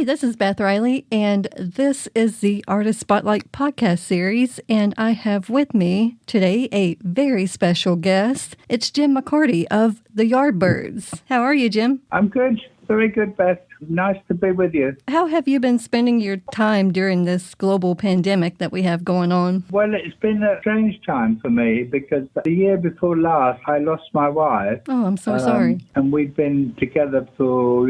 Hey, this is Beth Riley, and this is the Artist Spotlight podcast series, and I have with me today a very special guest. It's Jim McCarty of the Yardbirds. How are you, Jim? I'm good. Very good, Beth. Nice to be with you. How have you been spending your time during this global pandemic that we have going on? Well, it's been a strange time for me because the year before last, I lost my wife. Oh, I'm so sorry. And we'd been together for,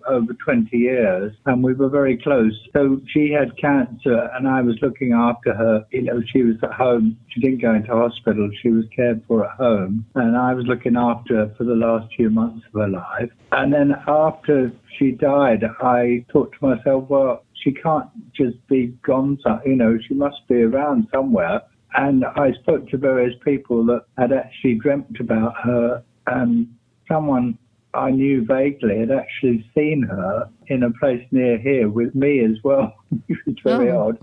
over 20 years, and we were very close. So she had cancer, and I was looking after her. She was at home. She didn't go into hospital. She was cared for at home, and I was looking after her for the last few months of her life. And then after she died, I thought to myself, well, she can't just be gone. She must be around somewhere. And I spoke to various people that had actually dreamt about her, and someone I knew vaguely had actually seen her in a place near here with me as well, which was very odd.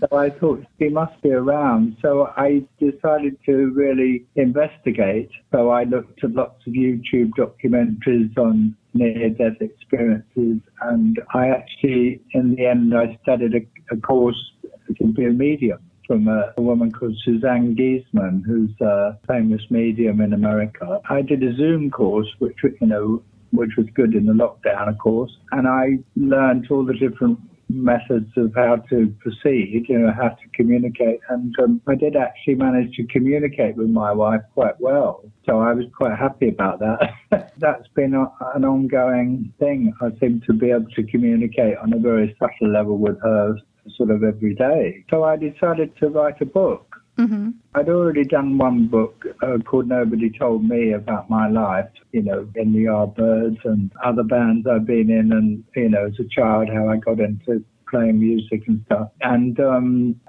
So I thought she must be around. So I decided to really investigate. So I looked at lots of YouTube documentaries on near-death experiences, and I actually, in the end, I studied a course to be a medium from a woman called Suzanne Giesman, who's a famous medium in America. I did a Zoom course, which was good in the lockdown, of course, and I learned all the different methods of how to proceed, how to communicate, and I did actually manage to communicate with my wife quite well, so I was quite happy about that. That's been an ongoing thing. I seem to be able to communicate on a very subtle level with her sort of every day. So I decided to write a book. Mm-hmm. I'd already done one book called Nobody Told Me, about my life, in the Yardbirds and other bands I've been in, and, as a child, how I got into playing music and stuff. And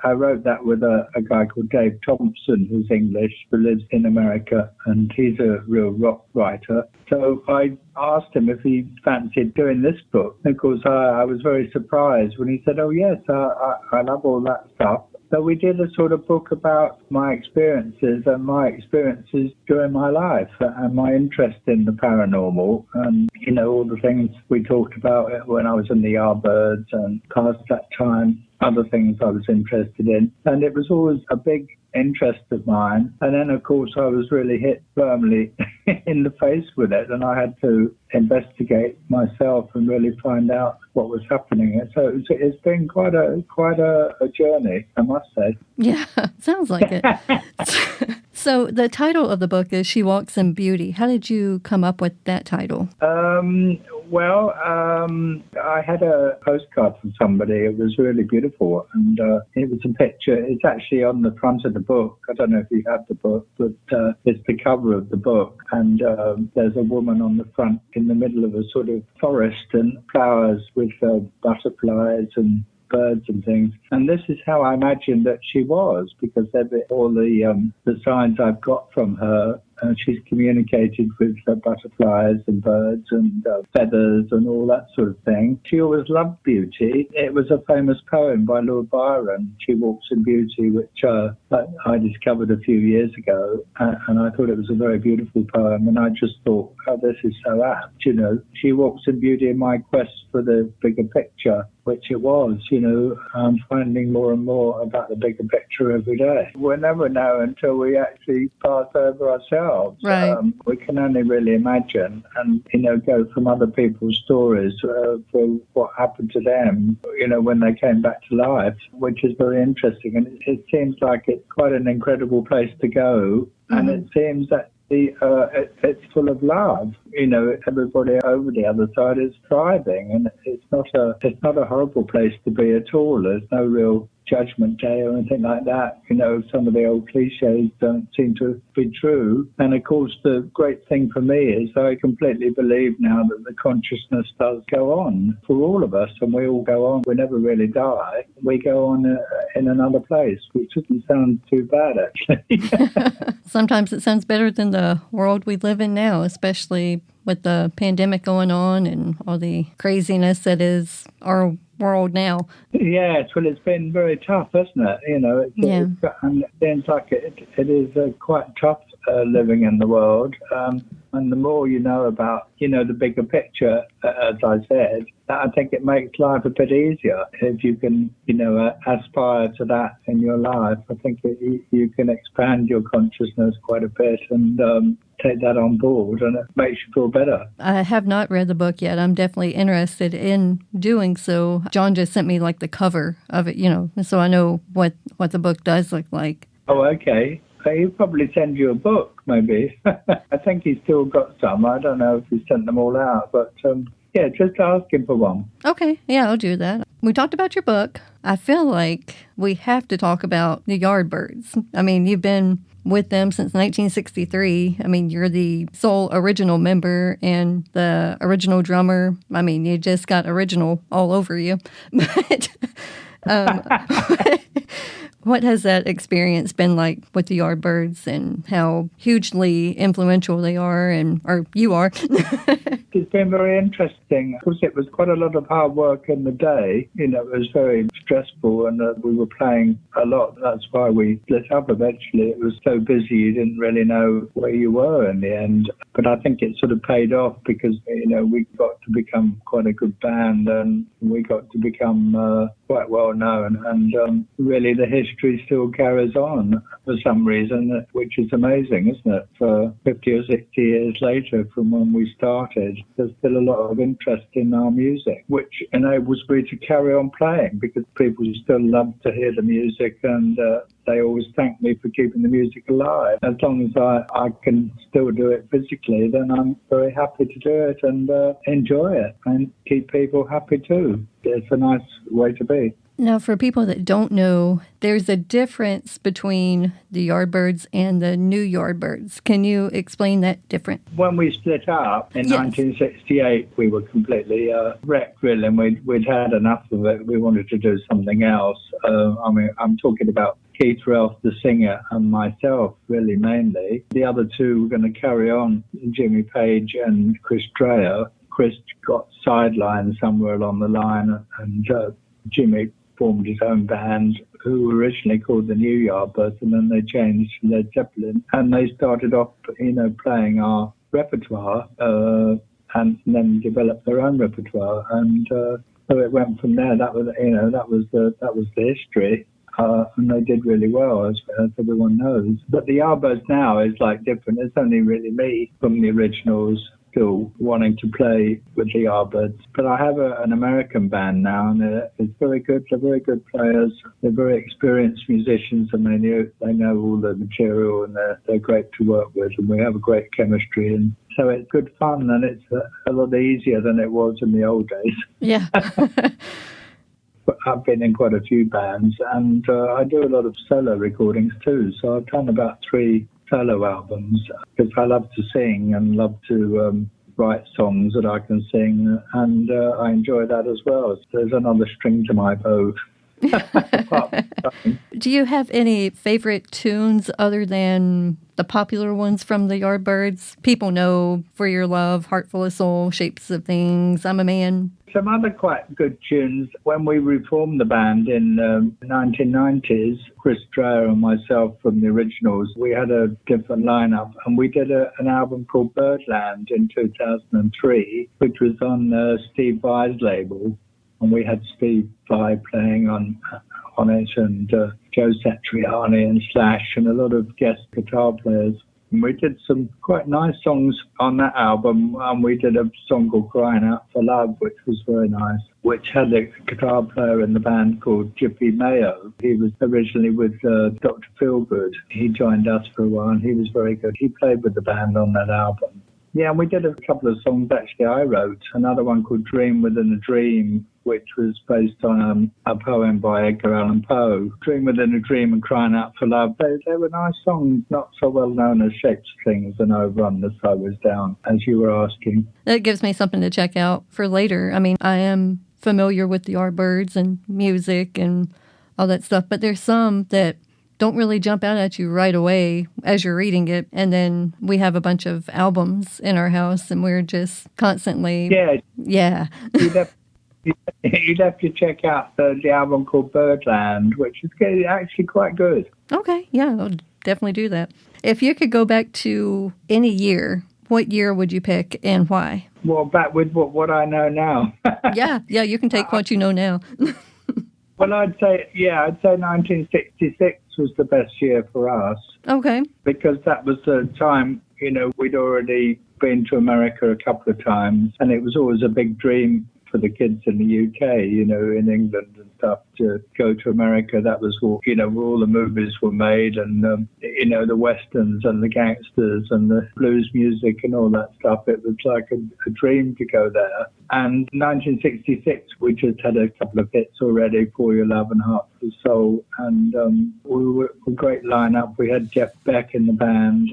I wrote that with a guy called Dave Thompson, who's English, who lives in America, and he's a real rock writer. So I asked him if he fancied doing this book. And of course, I was very surprised when he said, oh, yes, I love all that stuff. So we did a sort of book about my experiences and my experiences during my life and my interest in the paranormal and, all the things we talked about when I was in the Yardbirds and past that time, other things I was interested in. And it was always a big interest of mine. And then, of course, I was really hit firmly in the face with it, and I had to investigate myself and really find out what was happening. So it's been quite a journey, I must say. Yeah, sounds like it. So the title of the book is She Walks in Beauty. How did you come up with that title? I had a postcard from somebody. It was really beautiful, and it was a picture. It's actually on the front of the book. I don't know if you have the book, but it's the cover of the book, and there's a woman on the front in the middle of a sort of forest and flowers with butterflies and birds and things. And this is how I imagined that she was, because all the signs I've got from her, she's communicated with butterflies and birds and feathers and all that sort of thing. She always loved beauty. It was a famous poem by Lord Byron, She Walks in Beauty, which I discovered a few years ago, and I thought it was a very beautiful poem, and I just thought, oh, this is so apt, She walks in beauty in my quest for the bigger picture, which it was, I'm finding more and more about the bigger picture every day. We'll never know until we actually pass over ourselves. Right. We can only really imagine and, go from other people's stories for what happened to them, when they came back to life, which is very interesting. And it seems like it's quite an incredible place to go. Mm-hmm. And it seems that it's full of love. Everybody over the other side is thriving, and it's not a horrible place to be at all. There's no real judgment day or anything like that. Some of the old cliches don't seem to be true. And of course, the great thing for me is I completely believe now that the consciousness does go on for all of us, and we all go on. We never really die. We go on in another place, which doesn't sound too bad, actually. Sometimes it sounds better than the world we live in now, especially with the pandemic going on and all the craziness that is our world now. Yes, well, it's been very tough, hasn't it? And it seems like it is quite tough living in the world. And the more you know about, the bigger picture, as I said, I think it makes life a bit easier if you can, aspire to that in your life. I think you can expand your consciousness quite a bit and take that on board, and it makes you feel better. I have not read the book yet. I'm definitely interested in doing so. John just sent me like the cover of it, so I know what the book does look like. Oh, okay. He'll probably send you a book, maybe. I think he's still got some. I don't know if he sent them all out, but just ask him for one. Okay, yeah, I'll do that. We talked about your book. I feel like we have to talk about the Yardbirds. I mean, you've been with them since 1963. I mean, you're the sole original member and the original drummer. I mean, you just got original all over you. But what has that experience been like with the Yardbirds and how hugely influential they are or you are? It's been very interesting. Of course, it was quite a lot of hard work in the day. It was very stressful and we were playing a lot. That's why we split up eventually. It was so busy you didn't really know where you were in the end. But I think it sort of paid off because, we got to become quite a good band and we got to become quite well known. And really the history still carries on for some reason, which is amazing, isn't it? For 50 or 60 years later from when we started, there's still a lot of interest in our music, which enables me to carry on playing because people still love to hear the music and they always thank me for keeping the music alive. As long as I can still do it physically, then I'm very happy to do it and enjoy it and keep people happy too. It's a nice way to be. Now, for people that don't know, there's a difference between the Yardbirds and the new Yardbirds. Can you explain that difference? When we split up in 1968, we were completely wrecked, really, and we'd had enough of it. We wanted to do something else. I'm talking about Keith Ralph, the singer, and myself, really, mainly. The other two were going to carry on, Jimmy Page and Chris Dreyer. Chris got sidelined somewhere along the line, and Jimmy formed his own band, who were originally called the New Yardbirds, and then they changed to Led Zeppelin, and they started off, playing our repertoire, and then developed their own repertoire, and so it went from there. That was the history. And they did really well, as everyone knows. But the Yardbirds now is different. It's only really me from the originals still wanting to play with the Yardbirds. But I have an American band now, and it's very good. They're very good players. They're very experienced musicians, and they know all the material, and they're great to work with, and we have a great chemistry. And so it's good fun, and it's a lot easier than it was in the old days. Yeah. I've been in quite a few bands, and I do a lot of solo recordings too. So I've done about 3 solo albums because I love to sing and love to write songs that I can sing, and I enjoy that as well. So there's another string to my bow. Do you have any favorite tunes other than the popular ones from the Yardbirds? People know For Your Love, Heart Full of Soul, Shapes of Things, I'm a Man. Some other quite good tunes. When we reformed the band in the 1990s, Chris Dreyer and myself from the originals, we had a different lineup, and we did an album called Birdland in 2003, which was on Steve Vai's label. And we had Steve Vai playing on it, and Joe Satriani and Slash, and a lot of guest guitar players. And we did some quite nice songs on that album, and we did a song called Crying Out for Love, which was very nice, which had a guitar player in the band called Jippy Mayo. He was originally with Dr. Feelgood. He joined us for a while, and he was very good. He played with the band on that album. Yeah, and we did a couple of songs actually I wrote. Another one called Dream Within a Dream, which was based on a poem by Edgar Allan Poe. Dream Within a Dream and Crying Out for Love. They were nice songs, not so well known as Shapes of Things and Over On the Sun Was Down, as you were asking. That gives me something to check out for later. I mean, I am familiar with the Yardbirds and music and all that stuff, but there's some that don't really jump out at you right away as you're reading it. And then we have a bunch of albums in our house, and we're just constantly... Yeah. You'd have to check out the album called Birdland, which is actually quite good. Okay, yeah, I'll definitely do that. If you could go back to any year, what year would you pick and why? Well, back with what I know now. Yeah, you can take what you know now. Well, I'd say 1966 was the best year for us. Okay. Because that was the time, we'd already been to America a couple of times, and it was always a big dream for the kids in the UK, in England and stuff, to go to America. That was all, where all the movies were made, and, the westerns and the gangsters and the blues music and all that stuff. It was like a dream to go there. And 1966, we just had a couple of hits already, For Your Love and Heart for Soul. And we were a great lineup. We had Jeff Beck in the band,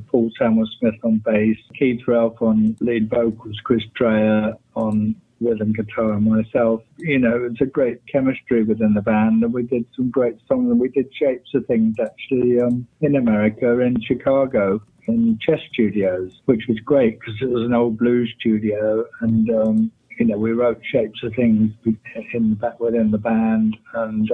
Paul Samuel-Smith on bass, Keith Ralph on lead vocals, Chris Dreyer on rhythm guitar, and myself. It was a great chemistry within the band, and we did some great songs, and we did Shapes of Things actually in America, in Chicago, in Chess Studios, which was great because it was an old blues studio, and we wrote Shapes of Things within the band, and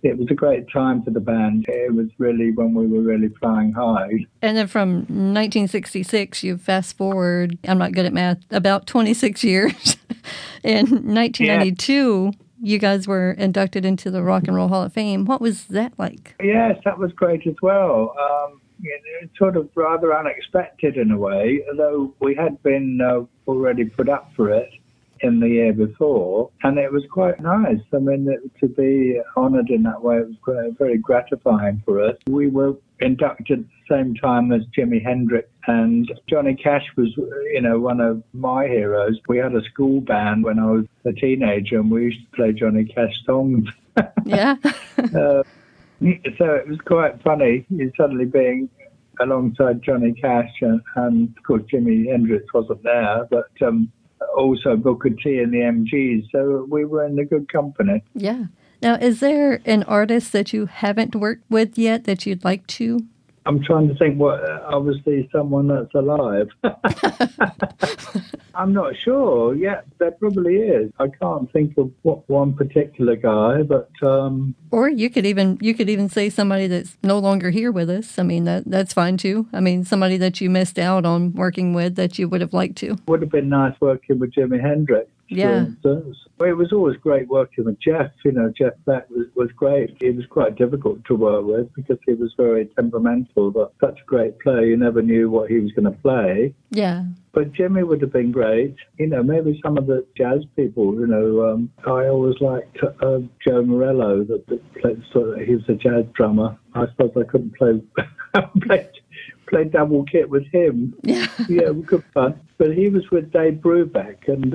it was a great time for the band. It was really when we were really flying high. And then from 1966, you fast forward, I'm not good at math, about 26 years. In 1992, you guys were inducted into the Rock and Roll Hall of Fame. What was that like? Yes, that was great as well. It's sort of rather unexpected in a way, although we had been already put up for it in the year before, and it was quite nice. I mean, to be honoured in that way, it was very gratifying for us. We were inducted at the same time as Jimi Hendrix, and Johnny Cash was, one of my heroes. We had a school band when I was a teenager, and we used to play Johnny Cash songs. Yeah. So it was quite funny, suddenly being alongside Johnny Cash, and of course Jimi Hendrix wasn't there, but also Booker T and the MGs, so we were in a good company. Yeah. Now, is there an artist that you haven't worked with yet that you'd like to? I'm trying to think obviously someone that's alive. I'm not sure. Yeah, there probably is. I can't think of what one particular guy, but... Or you could even say somebody that's no longer here with us. I mean, that's fine too. I mean, somebody that you missed out on working with that you would have liked to. Would have been nice working with Jimi Hendrix. Yeah. Well, it was always great working with Jeff. Jeff Beck was great. He was quite difficult to work with because he was very temperamental, but such a great player. You never knew what he was going to play. Yeah. But Jimmy would have been great. Maybe some of the jazz people, I always liked Joe Morello, that played, he was a jazz drummer. I suppose I couldn't play double kit with him. Yeah. Yeah, it was good fun. But he was with Dave Brubeck, and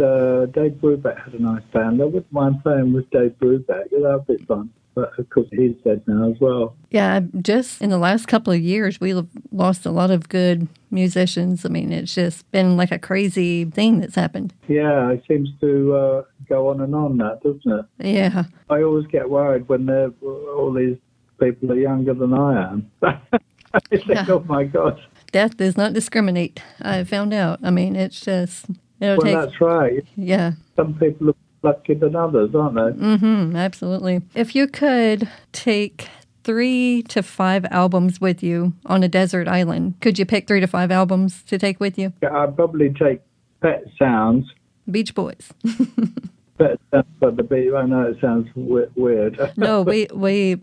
Dave Brubeck had a nice band. I wouldn't mind playing with Dave Brubeck. That would be fun. But of course, he's dead now as well. Yeah, just in the last couple of years, we've lost a lot of good musicians. I mean, it's just been like a crazy thing that's happened. Yeah, it seems to go on and on, that, doesn't it? Yeah. I always get worried when all these people are younger than I am. I think, oh my God. Death does not discriminate, I found out. I mean, it's just... That's right. Yeah. Some people are lucky than others, aren't they? Mm-hmm, absolutely. If you could take 3 to 5 albums with you on a desert island, could you pick 3 to 5 albums to take with you? Yeah, I'd probably take Pet Sounds. Beach Boys. Pet Sounds by the Beach. I know it sounds weird. No,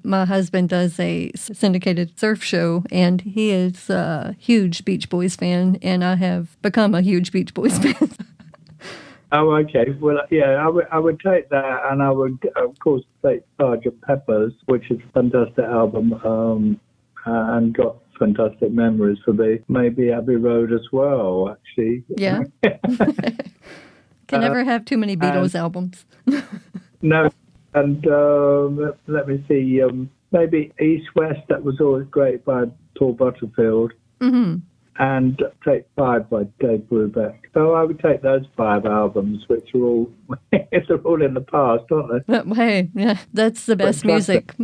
my husband does a syndicated surf show, and he is a huge Beach Boys fan, and I have become a huge Beach Boys fan. Oh, okay. Well, yeah, I would take that, and I would, of course, take Sgt. Pepper's, which is a fantastic album, and got fantastic memories for me. Maybe Abbey Road as well, actually. Yeah. Can never have too many Beatles albums. No, and let me see, maybe East West, that was always great by Paul Butterfield. Mm-hmm. And Take 5 by Dave Brubeck. So I would take those 5 albums, which are all, they're all in the past, aren't they? Hey, yeah, that's the best music.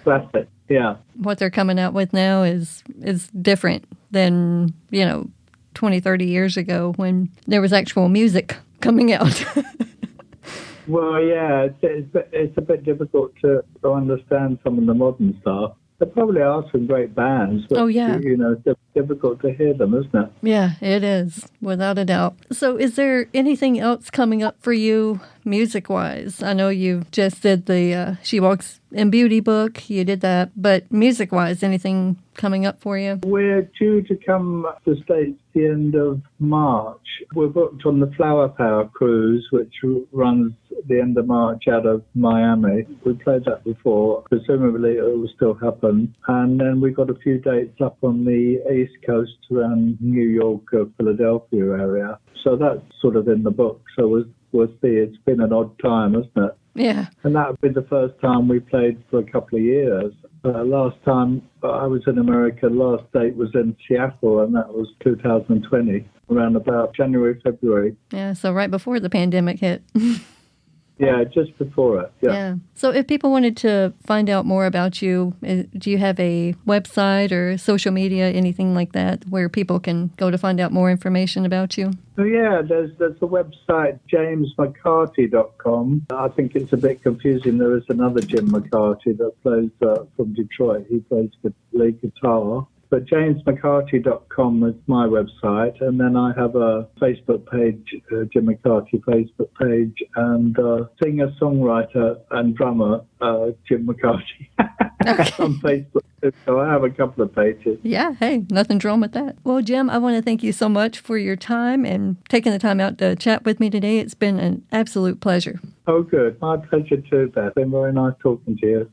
Classic, yeah. What they're coming out with now is different than, 20, 30 years ago when there was actual music coming out. Well, yeah, it's a bit difficult to understand some of the modern stuff. There probably are some great bands, but, Oh, yeah. It's difficult to hear them, isn't it? Yeah, it is, without a doubt. So is there anything else coming up for you music-wise? I know you just did the She Walks in Beauty book. You did that. But music-wise, anything coming up for you? We're due to come to the States the end of March. We're booked on the Flower Power cruise, which runs the end of March out of Miami. We played that before. Presumably it will still happen. And then we've got a few dates up on the East Coast around New York, Philadelphia area. So that's sort of in the book. So we'll see. It's been an odd time, hasn't it? Yeah. And that would be the first time we played for a couple of years. Last time I was in America, last date was in Seattle, and that was 2020, around about January, February. Yeah, so right before the pandemic hit. Yeah, just before it. Yeah. So if people wanted to find out more about you, do you have a website or social media, anything like that, where people can go to find out more information about you? Oh, yeah, there's a website, jamesmccarty.com. I think it's a bit confusing. There is another Jim McCarty that plays from Detroit. He plays the lead guitar. But jamesmccarty.com is my website, and then I have a Facebook page, Jim McCarty Facebook page, and singer-songwriter and drummer, Jim McCarty, on Facebook. So I have a couple of pages. Yeah, hey, nothing wrong with that. Well, Jim, I want to thank you so much for your time and taking the time out to chat with me today. It's been an absolute pleasure. Oh, good. My pleasure too, Beth. It's been very nice talking to you.